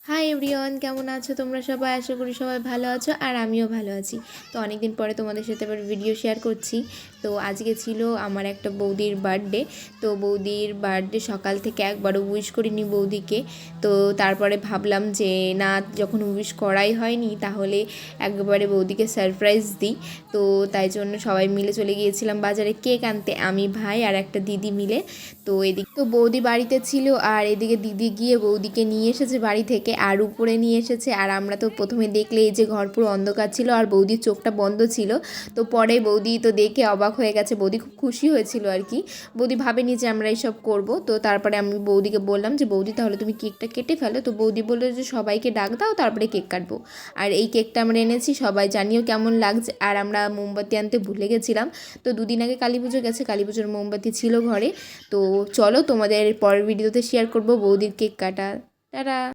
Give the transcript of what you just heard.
Hi everyone, কেমন আছো তোমরা সবাই? আশা করি সবাই ভালো আছো আর আমিও ভালো আছি। তো অনেক দিন পরে তোমাদের সাথে আবার ভিডিও শেয়ার করছি। তো আজকে ছিল আমার একটা বৌদির বার্থডে। তো বৌদির বার্থডে সকাল থেকে একবারও উইশ করিনি বৌদিকে। তো তারপরে ভাবলাম যে না, যখন উইশ করাই হয়নি তাহলে একবারে বৌদিকে সারপ্রাইজ দিই। তো তাই জন্য সবাই মিলে চলে গিয়েছিলাম বাজারে কেক আনতে, আমি, ভাই আর একটা দিদি মিলে। তো এদিকে তো বৌদি বাড়িতে ছিল আর এদিকে দিদি গিয়ে বৌদিকে নিয়ে এসেছে বাড়ি থেকে আর উপরে নিয়ে এসেছে। আর আমরা তো প্রথমে দেখলে এই যে ঘর পুরো অন্ধকার ছিল আর বৌদির চোখটা বন্ধ ছিল। তো পরে বৌদি তো দেখে অবাক হয়ে গেছে, বৌদি খুব খুশি হয়েছিল আর কি। বৌদি ভাবেনি যে আমরা এইসব করব। তো তারপরে আমি বৌদিকে বললাম যে বৌদি তাহলে তুমি কেকটা কেটে ফেলো। তো বৌদি বললো যে সবাইকে ডাক দাও তারপরে কেক কাটবো। আর এই কেকটা আমরা এনেছি, সবাই জানিও কেমন লাগছে। আর আমরা মোমবাতি আনতে ভুলে গেছিলাম। তো দুদিন আগে কালী পুজো গেছে, কালী পুজোর মোমবাতি ছিল ঘরে। তো চলো তোমাদের পরের ভিডিওতে শেয়ার করব বৌদির কেক কাটা। টাটা।